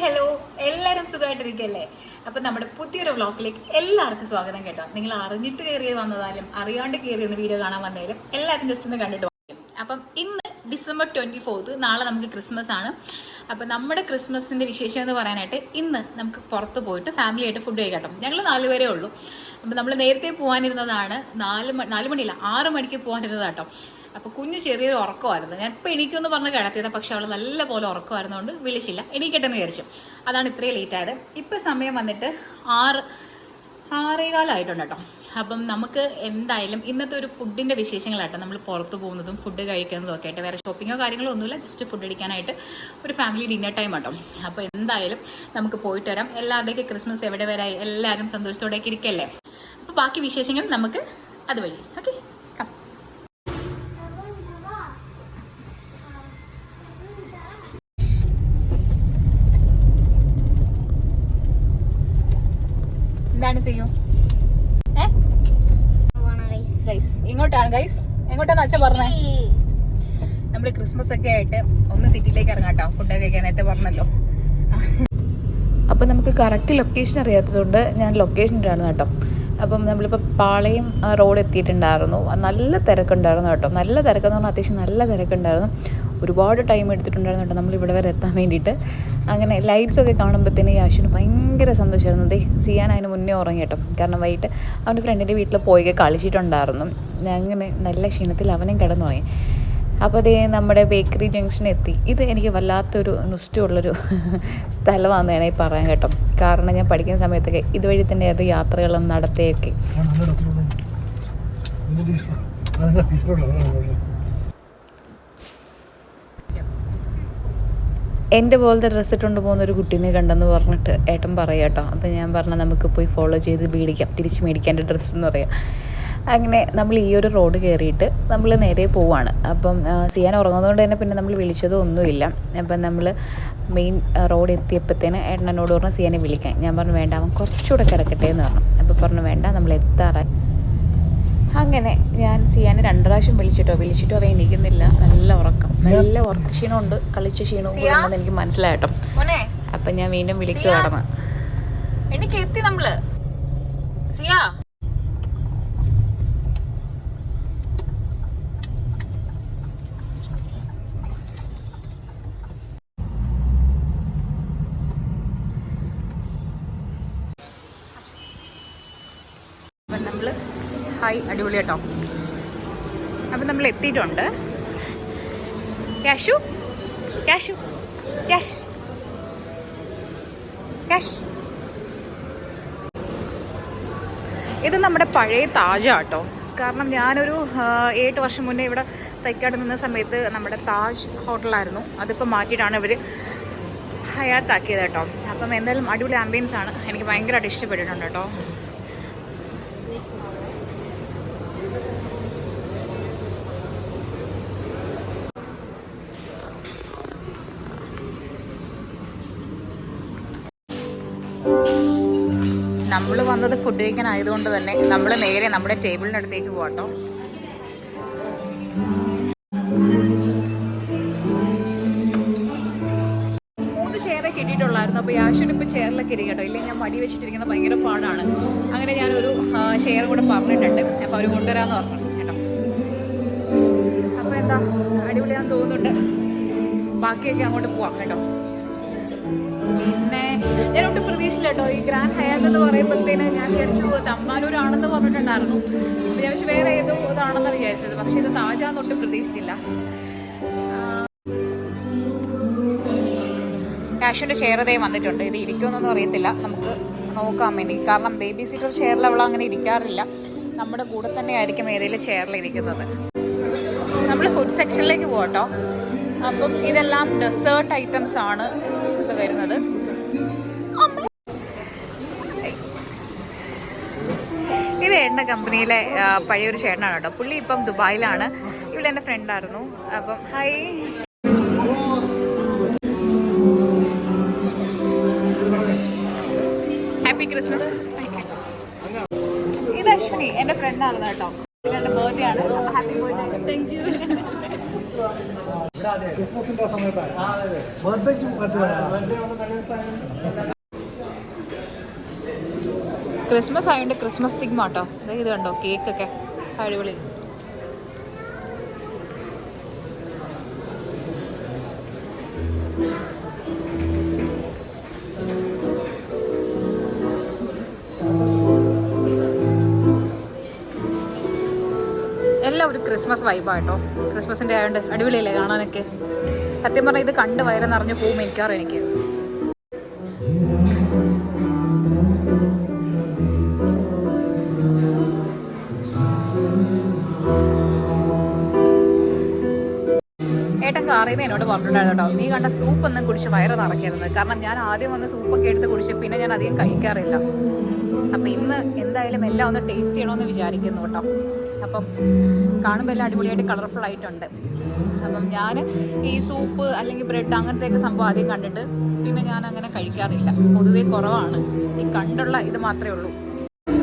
Hello, എല്ലാവരും സുഖമായിട്ടിരിക്കല്ലേ? അപ്പം നമ്മുടെ പുതിയൊരു വ്ളോഗിലേക്ക് എല്ലാവർക്കും സ്വാഗതം കേട്ടോ. നിങ്ങൾ അറിഞ്ഞിട്ട് കയറി വന്നതായാലും അറിയാണ്ട് കയറി വന്ന വീഡിയോ കാണാൻ വന്നാലും എല്ലാവരും ജസ്റ്റ് ഒന്ന് കണ്ടിട്ട് പോകും. അപ്പം ഇന്ന് December 24th, നാളെ നമുക്ക് ക്രിസ്മസ് ആണ്. അപ്പം നമ്മുടെ ക്രിസ്മസിൻ്റെ വിശേഷം എന്ന് പറയാനായിട്ട് ഇന്ന് നമുക്ക് പുറത്ത് പോയിട്ട് ഫാമിലിയായിട്ട് ഫുഡ് കഴിക്കട്ടോ. ഞങ്ങൾ 4 പേരേ ഉള്ളൂ. അപ്പം നമ്മൾ നേരത്തെ പോകാനിരുന്നതാണ് 4 മണിയില്ല 6 മണിക്ക് പോകാനിരുന്നത് കേട്ടോ. അപ്പോൾ കുഞ്ഞ് ചെറിയൊരു ഉറക്കമായിരുന്നു. ഞാൻ ഇപ്പോൾ എണീക്കുമെന്ന് പറഞ്ഞ് കിടത്തിയത്, പക്ഷെ അവൾ നല്ല പോലെ ഉറക്കമായിരുന്നുകൊണ്ട് വിളിച്ചില്ല, എണീക്കട്ടെന്ന് വിചാരിച്ചു. അതാണ് ഇത്രയും ലേറ്റ് ആയത്. ഇപ്പോൾ സമയം വന്നിട്ട് 6:15 കേട്ടോ. അപ്പം നമുക്ക് എന്തായാലും ഇന്നത്തെ ഒരു ഫുഡിൻ്റെ വിശേഷങ്ങളായിട്ട് നമ്മൾ പുറത്ത് പോകുന്നതും ഫുഡ് കഴിക്കുന്നതും ഒക്കെ ആയിട്ട്, വേറെ ഷോപ്പിങ്ങോ കാര്യങ്ങളോ ഒന്നുമില്ല, ജസ്റ്റ് ഫുഡ് അടിക്കാനായിട്ട് ഒരു ഫാമിലി ഡിന്നർ ടൈം കേട്ടോ. അപ്പോൾ എന്തായാലും നമുക്ക് പോയിട്ട് വരാം. എല്ലാവരുടെയൊക്കെ ക്രിസ്മസ് എവിടെ വരായി, എല്ലാവരും സന്തോഷത്തോടെയൊക്കെ ഇരിക്കല്ലേ. അപ്പോൾ ബാക്കി വിശേഷങ്ങൾ നമുക്ക് അതുവഴി. ഓക്കെ, എന്താണ് ചെയ്യൂ? ഇങ്ങോട്ടാണ് ഗൈസ്. എങ്ങോട്ടാന്ന് അച്ഛൻ പറഞ്ഞേ? നമ്മൾ ക്രിസ്മസ് ഒക്കെ ആയിട്ട് ഒന്ന് സിറ്റിയിലേക്ക് ഇറങ്ങാം കേട്ടോ, ഫുഡൊക്കെ കഴിക്കാൻ. നേരത്തെ പറഞ്ഞല്ലോ. അപ്പം നമുക്ക് കറക്റ്റ് ലൊക്കേഷൻ അറിയാത്തതുകൊണ്ട് ഞാൻ ലൊക്കേഷൻ ഇട്ടാണ് കേട്ടോ. അപ്പം നമ്മളിപ്പോൾ പാളയം റോഡ് എത്തിയിട്ടുണ്ടായിരുന്നു. നല്ല തിരക്കുണ്ടായിരുന്നു കേട്ടോ. നല്ല തിരക്കെന്ന് പറഞ്ഞാൽ അത്യാവശ്യം നല്ല തിരക്കുണ്ടായിരുന്നു. ഒരുപാട് ടൈം എടുത്തിട്ടുണ്ടായിരുന്നു കേട്ടോ നമ്മൾ ഇവിടെ വരെ എത്താൻ വേണ്ടിയിട്ട്. അങ്ങനെ ലൈറ്റ്സൊക്കെ കാണുമ്പോഴത്തേന് യാശുവിന് ഭയങ്കര സന്തോഷമായിരുന്നു. സിയാൻ അതിന് മുന്നേ ഉറങ്ങി കേട്ടോ. കാരണം വൈകിട്ട് അവൻ്റെ ഫ്രണ്ടിൻ്റെ വീട്ടിൽ പോയി കളിച്ചിട്ടുണ്ടായിരുന്നു. അങ്ങനെ നല്ല ക്ഷീണത്തിൽ അവനും കിടന്നുറങ്ങി. അപ്പോൾ അതേ നമ്മുടെ ബേക്കറി ജംഗ്ഷൻ എത്തി. ഇത് എനിക്ക് വല്ലാത്തൊരു നുസ്റ്റുള്ളൊരു സ്ഥലമാണെന്ന് വേണമെങ്കിൽ പറയാൻ കേട്ടോ. കാരണം ഞാൻ പഠിക്കുന്ന സമയത്തൊക്കെ ഇതുവഴി തന്നെയായിരുന്നു യാത്രകളും നടത്തിയൊക്കെ. എൻ്റെ പോലത്തെ ഡ്രസ്സ് ഇട്ടുകൊണ്ട് പോകുന്നൊരു കുട്ടീനെ കണ്ടെന്ന് പറഞ്ഞിട്ട് ഏട്ടൻ പറയാം കേട്ടോ. അപ്പോൾ ഞാൻ പറഞ്ഞാൽ നമുക്ക് പോയി ഫോളോ ചെയ്ത് മേടിക്കാം, തിരിച്ച് മേടിക്കാൻ എൻ്റെ ഡ്രസ്സെന്ന് പറയാം. അങ്ങനെ നമ്മൾ ഈ ഒരു റോഡ് കയറിയിട്ട് നമ്മൾ നേരെ പോവുകയാണ്. അപ്പം സിയാൻ ഉറങ്ങുന്നതുകൊണ്ട് തന്നെ പിന്നെ നമ്മൾ വിളിച്ചതും ഒന്നുമില്ല. അപ്പം നമ്മൾ മെയിൻ റോഡ് എത്തിയപ്പോഴത്തേന് ഏട്ടനോട് പറഞ്ഞു സിയാനെ വിളിക്കാൻ. ഞാൻ പറഞ്ഞു വേണ്ട, അവൻ കുറച്ചുകൂടെ കിടക്കട്ടെ എന്ന് പറഞ്ഞു. അപ്പോൾ പറഞ്ഞു വേണ്ട, നമ്മൾ എത്താറായി. അങ്ങനെ ഞാൻ സിയാനെ 2 പ്രാവശ്യം വിളിച്ചിട്ടോ അവൻ എണീക്കുന്നില്ല. നല്ല ഉറക്കം, നല്ല ക്ഷീണമുണ്ട്, കളിച്ച ക്ഷീണവും കൂടെയാണെന്ന് എനിക്ക് മനസ്സിലായിട്ടോ. അപ്പം ഞാൻ വീണ്ടും വിളിക്കുവായിരുന്നു. എനിക്ക് എത്തി നമ്മള് സിയാ. നമ്മൾ ഹായ്, അടിപൊളി കേട്ടോ. അപ്പം നമ്മൾ എത്തിയിട്ടുണ്ട്. യാഷു യാഷു യാഷ് യാഷ് ഇത് നമ്മുടെ പഴയ താജ കേട്ടോ. കാരണം ഞാനൊരു 7 വർഷം മുന്നേ ഇവിടെ തൈക്കാട് നിന്ന സമയത്ത് നമ്മുടെ താജ് ഹോട്ടലായിരുന്നു. അതിപ്പോൾ മാറ്റിയിട്ടാണ് ഇവർ ഹയാത്താക്കിയത് കേട്ടോ. അപ്പം എന്തായാലും അടിപൊളി ആംബിയൻസ് ആണ്. എനിക്ക് ഭയങ്കരമായിട്ട് ഇഷ്ടപ്പെട്ടിട്ടുണ്ട് കേട്ടോ. നമ്മൾ വന്നത് ഫുഡ് കഴിക്കാനായതുകൊണ്ട് തന്നെ നമ്മൾ നേരെ നമ്മുടെ ടേബിളിൻ്റെ അടുത്തേക്ക് പോകട്ടോ. ചെയറേ കിട്ടിയിട്ടുള്ളായിരുന്നു. അപ്പോൾ യാഷുവിന് ഇപ്പോൾ ചെയറിലൊക്കെ ഇരിക്കട്ടോ. ഇല്ലെങ്കിൽ ഞാൻ മടി വെച്ചിട്ടിരിക്കുന്ന ഭയങ്കര പാടാണ്. അങ്ങനെ ഞാനൊരു ചെയർ കൂടെ പറഞ്ഞിട്ടുണ്ട്. അപ്പോൾ അവർ കൊണ്ടുവരാമെന്ന് പറഞ്ഞു കേട്ടോ. അപ്പോൾ എന്താ അടിപൊളിയാന്ന് തോന്നുന്നുണ്ട്. ബാക്കിയൊക്കെ അങ്ങോട്ട് പോവാം കേട്ടോ. പിന്നെ ഞാനൊട്ടും പ്രതീക്ഷിച്ചില്ല കേട്ടോ. ഈ ഗ്രാൻഡ് ഹയാത്ത് എന്ന് പറയുമ്പോഴത്തേന് ഞാൻ വിചാരിച്ചു തമ്പാനൂരാണെന്ന് പറഞ്ഞിട്ടുണ്ടായിരുന്നു. അപ്പോൾ ഞാൻ പക്ഷേ വേറെ ഏതോ ഇതാണെന്ന് വിചാരിച്ചത്. പക്ഷേ ഇത് താജാന്നൊട്ടും പ്രതീക്ഷിച്ചില്ല. കാഷ്യൂൻ്റെ ചെയർ ഇതേ വന്നിട്ടുണ്ട്. ഇത് ഇരിക്കുമെന്നൊന്നും അറിയത്തില്ല, നമുക്ക് നോക്കാം ഇനി. കാരണം ബേബി സീറ്റർ ചെയറിൽ അവൾ അങ്ങനെ ഇരിക്കാറില്ല. നമ്മുടെ കൂടെ തന്നെ ആയിരിക്കും ഏതെങ്കിലും ചെയറിൽ ഇരിക്കുന്നത്. നമ്മൾ ഫുഡ് സെക്ഷനിലേക്ക് പോകട്ടോ. അപ്പം ഇതെല്ലാം ഡെസേർട്ട് ഐറ്റംസ് ആണ് ഇത് വരുന്നത്. ഇത് എണ്ണ കമ്പനിയിലെ പഴയൊരു ചേട്ടനാണ് കേട്ടോ. പുള്ളി ഇപ്പം ദുബായിലാണ്. ഇവിടെ എൻ്റെ ഫ്രണ്ടായിരുന്നു. അപ്പം ഹായ്. Happy Christmas. ഇത് അശ്വിനി എൻ്റെ ഫ്രണ്ടായിരുന്നു കേട്ടോ. ഇതെൻ്റെ ബർത്ത്ഡേ ആണ്. Happy birthday. Thank you. ക്രിസ്മസിന്റെ സമയത്താണ് ബർത്ത്ഡേക്കും ക്രിസ്മസ് ആയതുകൊണ്ട് ക്രിസ്മസ് തീം ആട്ടോ. ഇത് കണ്ടോ കേക്കൊക്കെ അടിപൊളി. എല്ലാം ഒരു ക്രിസ്മസ് വൈബാട്ടോ. ക്രിസ്മസിൻ്റെ ആയതുകൊണ്ട് അടിപൊളിയല്ലേ കാണാനൊക്കെ. സത്യം പറഞ്ഞാൽ ഇത് കണ്ട് വയറ് നിറഞ്ഞു പോകും എനിക്കറിയാം. എനിക്ക് ഏട്ടൻ കാറിന്ന് എന്നോട് പറഞ്ഞിട്ടുണ്ടായിരുന്നു കേട്ടോ, നീ കണ്ട സൂപ്പ് ഒന്നും കുടിച്ച് വയറ് നിറയ്ക്കരുത്. കാരണം ഞാൻ ആദ്യം വന്ന് സൂപ്പൊക്കെ എടുത്ത് കുടിച്ച് പിന്നെ ഞാൻ അധികം കഴിക്കാറില്ല. അപ്പം ഇന്ന് എന്തായാലും എല്ലാം ഒന്ന് ടേസ്റ്റ് ചെയ്യണമെന്ന് വിചാരിക്കുന്നു കേട്ടോ. അപ്പം കാണുമ്പോൾ എല്ലാം അടിപൊളിയായിട്ട് കളർഫുൾ ആയിട്ടുണ്ട്. അപ്പം ഞാൻ ഈ സൂപ്പ് അല്ലെങ്കിൽ ബ്രെഡ് അങ്ങനത്തെയൊക്കെ സംഭവം ആദ്യം കണ്ടിട്ട് പിന്നെ ഞാൻ അങ്ങനെ കഴിക്കാറില്ല, പൊതുവേ കുറവാണ്. ഈ കണ്ടുള്ള ഇത് മാത്രമേ ഉള്ളൂ.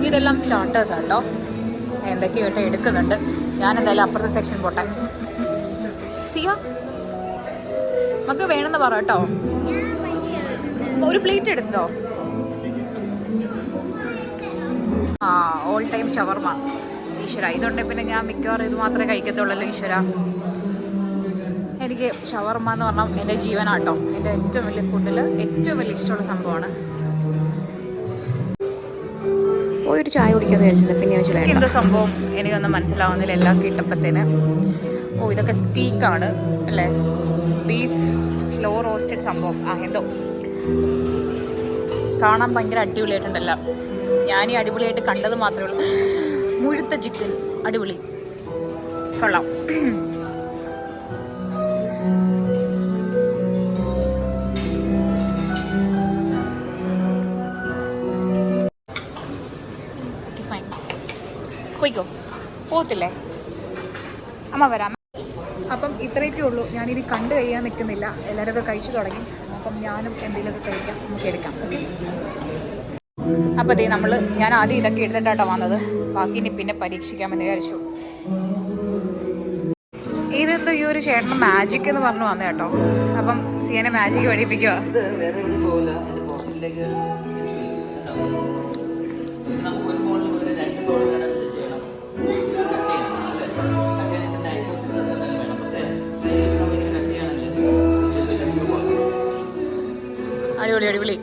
ഇതെല്ലാം സ്റ്റാർട്ടേഴ്സ് കേട്ടോ, എന്തൊക്കെയായിട്ട് എടുക്കുന്നുണ്ട്. ഞാൻ എന്തായാലും അപ്പുറത്തെ സെക്ഷൻ പോട്ടെ. സിയ നമുക്ക് വേണമെന്ന് പറ കേട്ടോ. ഒരു പ്ലേറ്റ് എടുത്തോ. ആ ഓൾ ടൈം ഷവർമ. ഈശ്വര, ഇതുണ്ടെങ്കിൽ പിന്നെ ഞാൻ മിക്കവാറും ഇത് മാത്രമേ കഴിക്കത്തുള്ളല്ലോ. ഈശ്വര, എനിക്ക് ഷവർമ എന്ന് പറഞ്ഞാൽ എൻ്റെ ജീവനാട്ടോ. എൻ്റെ ഏറ്റവും വലിയ ഫുഡിൽ ഏറ്റവും വലിയ ഇഷ്ടമുള്ള സംഭവമാണ്. പോയൊരു ചായ കുടിക്കാന്ന് വിചാരിച്ചത്, പിന്നെ എന്താ സംഭവം എനിക്കൊന്നും മനസ്സിലാവുന്നില്ല. എല്ലാം കിട്ടുമ്പത്തേന് ഇതൊക്കെ സ്റ്റീക്കാണ് അല്ലേ, ബീഫ് സ്ലോ റോസ്റ്റഡ് സംഭവം. എന്തോ കാണാൻ ഭയങ്കര അടിപൊളിയായിട്ടുണ്ടല്ലോ. ഞാൻ ഈ അടിപൊളിയായിട്ട് കണ്ടത് മാത്രമേ ഉള്ളൂ. മുഴുത്ത ചിക്കൻ അടിപൊളി, കൊള്ളാം. പോയിക്കോ, പോകത്തില്ലേ അമ്മ, വരാം. അപ്പം ഇത്രയൊക്കെ ഉള്ളൂ. ഞാനിനി കണ്ടു കഴിയാൻ നിൽക്കുന്നില്ല. എല്ലാവരും കഴിച്ചു തുടങ്ങി. അപ്പം ഞാനും എന്തെങ്കിലുമൊക്കെ കഴിക്കാം, നമുക്ക് എടുക്കാം. ഓക്കെ. അപ്പോൾ അതേ ഞാൻ ആദ്യം ഇതൊക്കെ എടുത്തിട്ടാട്ടോ വന്നത്. ബാക്കി ഇനി പിന്നെ പരീക്ഷിക്കാമെന്ന് വിചാരിച്ചു. ഇതെന്തോ ഈ ഒരു ചേട്ടന് മാജിക് എന്ന് പറഞ്ഞു വന്നേ കേട്ടോ. അപ്പം സിയനെ മാജിക് പഠിപ്പിക്കുക. അടിപൊളി അടിപൊളി.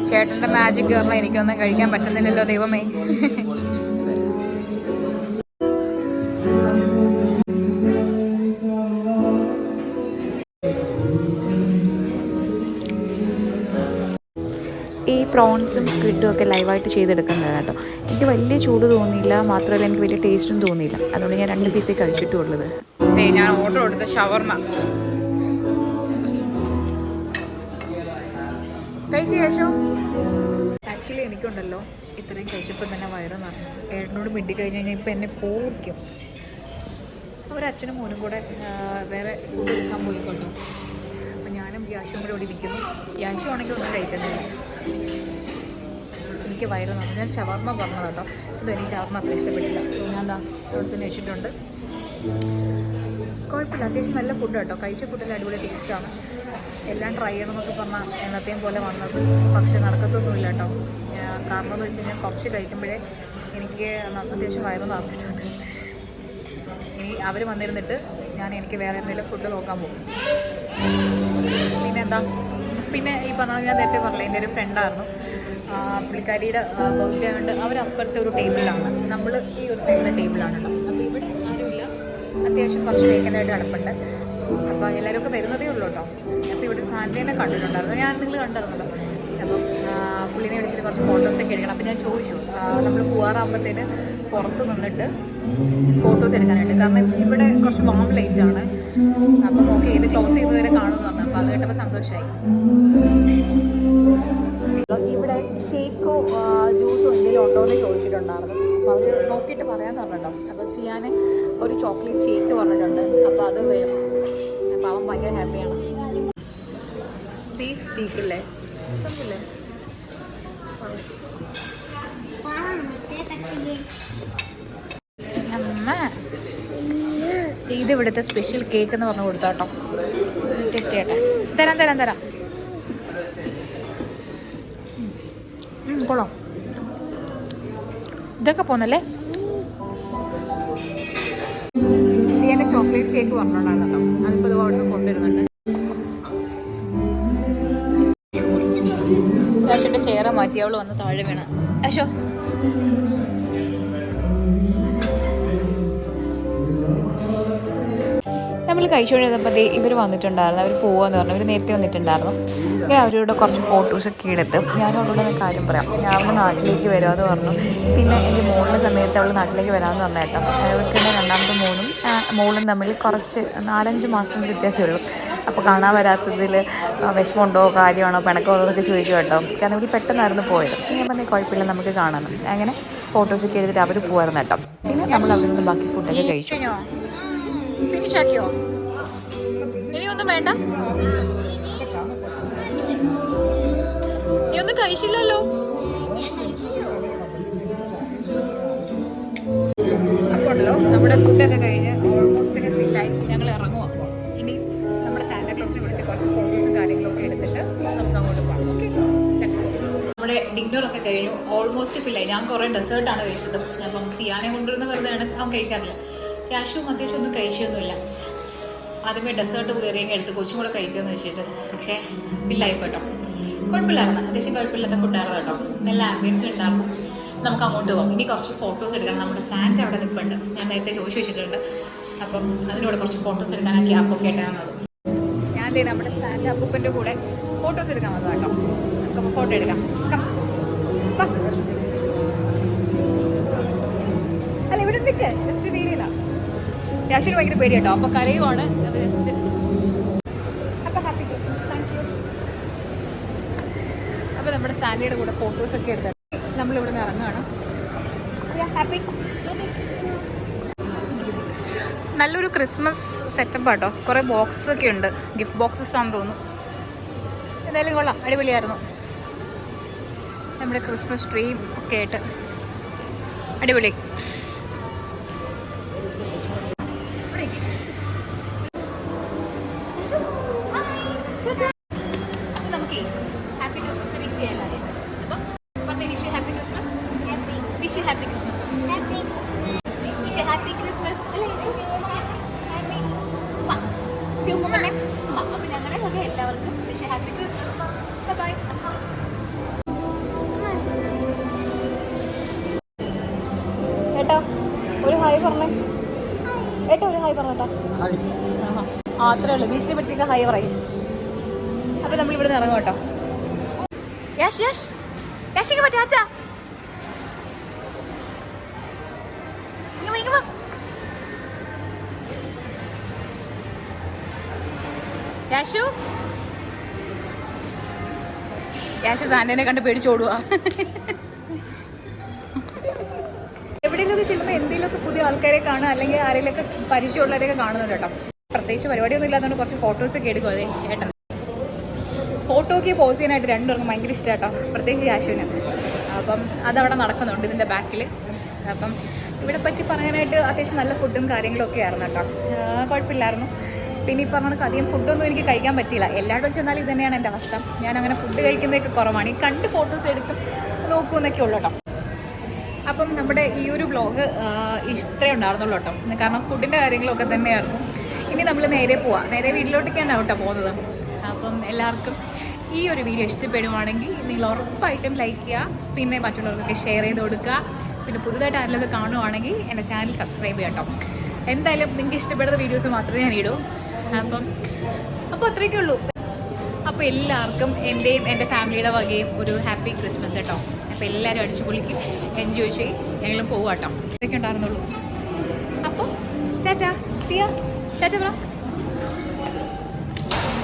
ചേട്ടൻ്റെ മാജിക് കാരണം എനിക്കൊന്നും കഴിക്കാൻ പറ്റുന്നില്ലല്ലോ ദൈവമേ. ഈ പ്രോൺസും സ്ക്വിഡും ഒക്കെ ലൈവായിട്ട് ചെയ്തെടുക്കുന്നത് കേട്ടോ. എനിക്ക് വലിയ ചൂട് തോന്നിയില്ല, മാത്രമല്ല എനിക്ക് വലിയ ടേസ്റ്റും തോന്നിയില്ല. അതുകൊണ്ട് ഞാൻ 2 പീസേ കഴിച്ചിട്ടുള്ളത്. ഞാൻ ഓർഡർ കൊടുത്ത ഷവർമ കഴിക്കുക ശേഷം. ആക്ച്വലി എനിക്കുണ്ടല്ലോ ഇത്രയും കഴിച്ചപ്പോൾ തന്നെ വയറ് നിറഞ്ഞു. ഏട്ടനോട് മിണ്ടി കഴിഞ്ഞ് കഴിഞ്ഞാൽ ഇപ്പം എന്നെ പോയിരിക്കും. ഒരച്ഛനും മോനും കൂടെ വേറെ ഫുഡ് എടുക്കാൻ പോയിക്കോട്ടോ. അപ്പം ഞാനും യാശുവും കൂടെ ഇവിടെ ഇരിക്കുന്നു. യാശു ആണെങ്കിൽ ഒന്നും കഴിക്കുന്നില്ല. എനിക്ക് വയറ് നിറഞ്ഞു. ഞാൻ ഷവർമ പറഞ്ഞു കേട്ടോ. ഇതും എനിക്ക് ഷവർമ അത്ര ഇഷ്ടപ്പെട്ടില്ല. സോ ഞാൻ എന്താ അവിടെ തന്നെ വെച്ചിട്ടുണ്ട്. കുഴപ്പമില്ല, അത്യാവശ്യം നല്ല ഫുഡ് കേട്ടോ. കഴിച്ച ഫുഡെല്ലാം അടിപൊളി ടേസ്റ്റാണ്. എല്ലാം ട്രൈ ചെയ്യണമെന്നൊക്കെ പറഞ്ഞാൽ എന്നത്തെയും പോലെ വന്നത്, പക്ഷേ നടക്കത്തൊന്നുമില്ല കേട്ടോ. കാരണം എന്ന് വെച്ച് കഴിഞ്ഞാൽ കുറച്ച് കഴിക്കുമ്പോഴേ എനിക്ക് അത്യാവശ്യം വയറ് നിറഞ്ഞിട്ടുണ്ട്. ഇനി അവർ വന്നിരുന്നിട്ട് എനിക്ക് വേറെ എന്തെങ്കിലും ഫുഡ് നോക്കാൻ പോകും. പിന്നെ ഈ പറഞ്ഞാൽ ഞാൻ നേരത്തെ പറഞ്ഞില്ല, എൻ്റെ ഒരു ഫ്രണ്ടായിരുന്നു. പുള്ളിക്കാരിയുടെ ബർത്ത്ഡേ കൊണ്ട് അവരപ്പുറത്തെ ഒരു ടേബിളിലാണ്, നമ്മൾ ഈ ഒരു സൈഡിലെ ടേബിളാണല്ലോ. അപ്പോൾ ഇവിടെ ആരുമില്ല, അത്യാവശ്യം കുറച്ച് വേക്കൻ്റായിട്ട് കിടപ്പുണ്ട്. അപ്പോൾ എല്ലാവരും വരുന്നതേ ഉള്ളൂ കേട്ടോ. അപ്പോൾ ഇവിടെ സാന്റേനെ കണ്ടിട്ടുണ്ടായിരുന്നു, നിങ്ങൾ കണ്ടിരുന്നല്ലോ. അപ്പം പുള്ളിനെ വിളിച്ചിട്ട് കുറച്ച് ഫോട്ടോസൊക്കെ എടുക്കണം. അപ്പോൾ ഞാൻ ചോദിച്ചു, നമ്മൾ പോകാറാകുമ്പോഴത്തേന് പുറത്ത് നിന്നിട്ട് ഫോട്ടോസ് എടുക്കാനായിട്ട്. കാരണം ഇവിടെ കുറച്ച് വാം ലൈറ്റാണ്. അപ്പം ഓക്കെ, ഇത് ക്ലോസ് ചെയ്തവരെ കാണുമെന്ന് പറഞ്ഞു. അപ്പോൾ അത് കേട്ടപ്പോൾ സന്തോഷമായി. ഇവിടെ ഷേക്കോ ജ്യൂസോ എന്തെങ്കിലും ഉണ്ടോ എന്ന് ചോദിച്ചിട്ടുണ്ടായിരുന്നു. അപ്പോൾ അവർ നോക്കിയിട്ട് പറയാമെന്ന് പറഞ്ഞിട്ടോ. അപ്പോൾ സിയാന് ഒരു ചോക്ലേറ്റ് ഷേക്ക് പറഞ്ഞിട്ടുണ്ട്. അപ്പോൾ അത് വരും. അപ്പോൾ അവൻ ഭയങ്കര ഹാപ്പിയാണ്. ബീഫ് സ്റ്റീക്കില്ലേ, സംഭവില്ലേ? അമ്മ ഇത് ഇവിടുത്തെ സ്പെഷ്യൽ കേക്ക് എന്ന് പറഞ്ഞു കൊടുത്താട്ടോ. ടേസ്റ്റ് ചെയ്യട്ടെ. തരാം തരാം തരാം. കൊള്ളാം. ഇതൊക്കെ പോന്നല്ലേ. സിയൻ്റെ ചോക്ലേറ്റ് ഷേക്ക് പറഞ്ഞോണ്ടാണ് കേട്ടോ. അതിപ്പോൾ ഇത് അവിടുന്ന് കൊണ്ടുവരുന്നുണ്ട്. അശോന്റെ ചെയർ മാറ്റി അവൾ വന്ന് താഴെ വീണ. അശോ നമ്മൾ കഴിച്ചുകൊണ്ടിരുന്നപ്പോൾ ഇവർ വന്നിട്ടുണ്ടായിരുന്നു. അവർ പോവാന്ന് പറഞ്ഞു. അവർ നേരത്തെ വന്നിട്ടുണ്ടായിരുന്നു. ഇങ്ങനെ അവരോട് കുറച്ച് ഫോട്ടോസൊക്കെ എടുത്ത് ഞാൻ അവളോട് കാര്യം പറയാം. ഞാൻ അവൾ നാട്ടിലേക്ക് വരാമെന്ന് പറഞ്ഞു. പിന്നെ എൻ്റെ മോളുടെ സമയത്ത് അവൾ നാട്ടിലേക്ക് വരാമെന്ന് പറഞ്ഞു കേട്ടോ. അവർക്ക് തന്നെ രണ്ടാമത്തെ മോളും തമ്മിൽ കുറച്ച് 4-5 മാസത്തിൻ്റെ വ്യത്യാസമേ ഉള്ളൂ. അപ്പോൾ കാണാൻ വരാത്തതിൽ വിഷമമുണ്ടോ കാര്യമാണോ പിണക്കമോ എന്നൊക്കെ ചോദിക്കും കേട്ടോ. കാരണം ഇവർ പെട്ടെന്നായിരുന്നു പോയത്. ഞാൻ പറഞ്ഞാൽ കുഴപ്പമില്ല നമുക്ക് കാണാമെന്ന്. അങ്ങനെ ഫോട്ടോസൊക്കെ എടുത്തിട്ട് അവർ പോകാറുണ്ട് കേട്ടോ. പിന്നെ നമ്മൾ അവിടെ നിന്ന് ബാക്കി ഫുഡൊക്കെ കഴിച്ചു. ഫിനിഷ് ആക്കിയോ? ഇനിയൊന്നും വേണ്ട? നീ ഒന്നും കഴിച്ചില്ലല്ലോ. അപ്പോൾ ഉണ്ടല്ലോ നമ്മുടെ ഫുഡൊക്കെ കഴിഞ്ഞ് ഓൾമോസ്റ്റ് ഒക്കെ ഫില്ലായി. ഞങ്ങൾ ഇറങ്ങുക. ഇനി നമ്മുടെ സാന്റാക്ലോസിനെ വിളിച്ച് കുറച്ച് ഫോട്ടോസും കാര്യങ്ങളൊക്കെ എടുത്തിട്ട് നമുക്ക് അങ്ങോട്ട് പോകാം. ഓക്കെ, നമ്മുടെ ഡിന്നറൊക്കെ കഴിഞ്ഞു. ഓൾമോസ്റ്റ് ഫില്ലായി. ഞാൻ കുറേ ഡെസേർട്ടാണ് കഴിച്ചത്. അപ്പം സിയാനെ കൊണ്ടുവരുന്ന വെറുതെ അവൻ കഴിക്കാറില്ല. ക്യാഷും അത്യാവശ്യം ഒന്നും കഴിച്ചൊന്നുമില്ല. ആദ്യമേ ഡെസേർട്ട് കയറിയൊക്കെ എടുത്ത് കൊച്ചും കൂടെ കഴിക്കുമെന്ന് വെച്ചിട്ട്. പക്ഷേ ബില്ലായി കേട്ടോ. കുഴപ്പമില്ലായിരുന്നു. അത്യാവശ്യം കുഴപ്പമില്ലാത്ത ഫുഡായിരുന്നു കേട്ടോ. നല്ല ആംബിയൻസ് ഉണ്ടായിരുന്നു. നമുക്ക് അങ്ങോട്ട് പോകാം. ഇനി കുറച്ച് ഫോട്ടോസ് എടുക്കണം. നമ്മുടെ സാൻഡ് അവിടെ നിൽപ്പുണ്ട്. ഞാൻ നേരത്തെ ചോദിച്ചു വെച്ചിട്ടുണ്ട്. അപ്പം അതിനോട് കുറച്ച് ഫോട്ടോസ് എടുക്കാൻ ആ ക്യാപ്പൊക്കെ ഇട്ടാകുന്നത്. ഞാൻ നമ്മുടെ സാൻഡ് അപ്പൂപ്പൻ്റെ കൂടെ ഫോട്ടോസ് എടുക്കാൻ വന്നത് കേട്ടോ. നമുക്ക് ഫോട്ടോ എടുക്കാം. അല്ല ഇവിടെ നിൽക്ക്. ജസ്റ്റ് വീടില്ല. രാശിന് ഭയങ്കര പേടി കേട്ടോ. അപ്പോൾ കരയുവാണ്. അപ്പോൾ ജസ്റ്റ് അപ്പോൾ ഹാപ്പി ക്രിസ്മസ്. Thank you. അപ്പോൾ നമ്മുടെ സാൻഡിയുടെ കൂടെ ഫോട്ടോസൊക്കെ എടുത്ത് നമ്മളിവിടെ നിന്ന് ഇറങ്ങുകയാണ്. ഹാപ്പി. നല്ലൊരു ക്രിസ്മസ് സെറ്റപ്പ് ആട്ടോ. കുറേ ബോക്സസ് ഒക്കെ ഉണ്ട്. ഗിഫ്റ്റ് ബോക്സസ് ആണെന്ന് തോന്നുന്നു. എന്തായാലും കൊള്ളാം. അടിപൊളിയായിരുന്നു. നമ്മുടെ ക്രിസ്മസ് ട്രീയും ഒക്കെ ആയിട്ട് അടിപൊളി. നമുക്ക് ഹാപ്പി ക്രിസ്മസിന് വിഷ് ചെയ്യാൻ. അപ്പം പറഞ്ഞ wish happy Christmas. Wish happy Christmas. Wish happy Christmas അല്ലേ? പറഞ്ഞേ. അപ്പം ഞങ്ങളുടെ വക എല്ലാവർക്കും വിഷ് ഹാപ്പി ക്രിസ്മസ്. ബൈ. ഏട്ടാ ഒരു ഹായ് പറഞ്ഞേ. ഏട്ടാ ഒരു ഹായ് പറഞ്ഞേട്ടാ. അത്രേ ഉള്ളൂ. ബീച്ചിനെ പറ്റിയൊക്കെ ഹായ് പറയും. അപ്പം നമ്മളിവിടെ നിന്ന് ഇറങ്ങും കേട്ടോ. യശ് യശ് യശിക്ക് പറ്റാ. യാശു യാശു സാന്റനെ കണ്ട് പേടിച്ചോടുക. എവിടെയെങ്കിലുമൊക്കെ ചെല്ലുമ്പോൾ എന്തെങ്കിലുമൊക്കെ പുതിയ ആൾക്കാരെ കാണുക, അല്ലെങ്കിൽ ആരെങ്കിലുമൊക്കെ പരിചയമുള്ളവരെയൊക്കെ കാണുന്നുണ്ട് കേട്ടോ. പ്രത്യേകിച്ച് പരിപാടിയൊന്നും ഇല്ലാത്തതുകൊണ്ട് കുറച്ച് ഫോട്ടോസൊക്കെ എടുക്കും. അതെ ഏട്ടൻ ഫോട്ടോയ്ക്ക് പോസ് ചെയ്യാനായിട്ട് രണ്ടുപേർക്കും ഭയങ്കര ഇഷ്ടം കേട്ടോ. പ്രത്യേകിച്ച് യാശുവിന്. അപ്പം അതവിടെ നടക്കുന്നുണ്ട് ഇതിൻ്റെ ബാക്കിൽ. അപ്പം ഇവിടെ പറ്റി പറയാനായിട്ട് അത്യാവശ്യം നല്ല ഫുഡും കാര്യങ്ങളൊക്കെ ആയിരുന്നു കേട്ടോ. കുഴപ്പമില്ലായിരുന്നു. പിന്നെ ഈ പറഞ്ഞ അധികം ഫുഡൊന്നും എനിക്ക് കഴിക്കാൻ പറ്റിയില്ല. എല്ലായിടും ചെന്നാലും ഇത് തന്നെയാണ് എൻ്റെ അവസ്ഥ. ഞാൻ അങ്ങനെ ഫുഡ് കഴിക്കുന്നതൊക്കെ കുറവാണ്. ഈ കണ്ട് ഫോട്ടോസ് എടുക്കും നോക്കുമെന്നൊക്കെ ഉള്ളൂ കേട്ടോ. അപ്പം നമ്മുടെ ഈ ഒരു വ്ളോഗ് ഇത്രേ ഉണ്ടായിരുന്നുള്ളൂ കേട്ടോ. കാരണം ഫുഡിൻ്റെ കാര്യങ്ങളൊക്കെ തന്നെയായിരുന്നു. ഇനി നമ്മൾ നേരെ പോവാം. നേരെ വീട്ടിലോട്ടൊക്കെയാണ് കേട്ടോ പോകുന്നത്. അപ്പം എല്ലാവർക്കും ഈ ഒരു വീഡിയോ ഇഷ്ടപ്പെടുവാണെങ്കിൽ നിങ്ങൾ ഉറപ്പായിട്ടും ലൈക്ക് ചെയ്യുക. പിന്നെ മറ്റുള്ളവർക്കൊക്കെ ഷെയർ ചെയ്ത് കൊടുക്കുക. പിന്നെ പുതുതായിട്ട് ആരെങ്കിലുമൊക്കെ കാണുവാണെങ്കിൽ എൻ്റെ ചാനൽ സബ്സ്ക്രൈബ് ചെയ്യാം കേട്ടോ. എന്തായാലും നിങ്ങൾക്ക് ഇഷ്ടപ്പെടുന്ന വീഡിയോസ് മാത്രമേ ഞാൻ ഇടൂ. അപ്പോൾ അത്രയൊക്കെ ഉള്ളൂ. അപ്പോൾ എല്ലാവർക്കും എൻ്റെയും എൻ്റെ ഫാമിലിയുടെ വകയും ഒരു ഹാപ്പി ക്രിസ്മസ് കേട്ടോ. അപ്പോൾ എല്ലാവരും അടിച്ചു പൊളിക്ക് എൻജോയ് ചെയ്യും. ഞങ്ങളും പോവാം കേട്ടോ. ഇതൊക്കെ ഉണ്ടായിരുന്നുള്ളൂ. അപ്പോൾ ടാറ്റാ. സിയ ടാറ്റ പറ.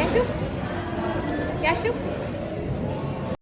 യാശു യാശു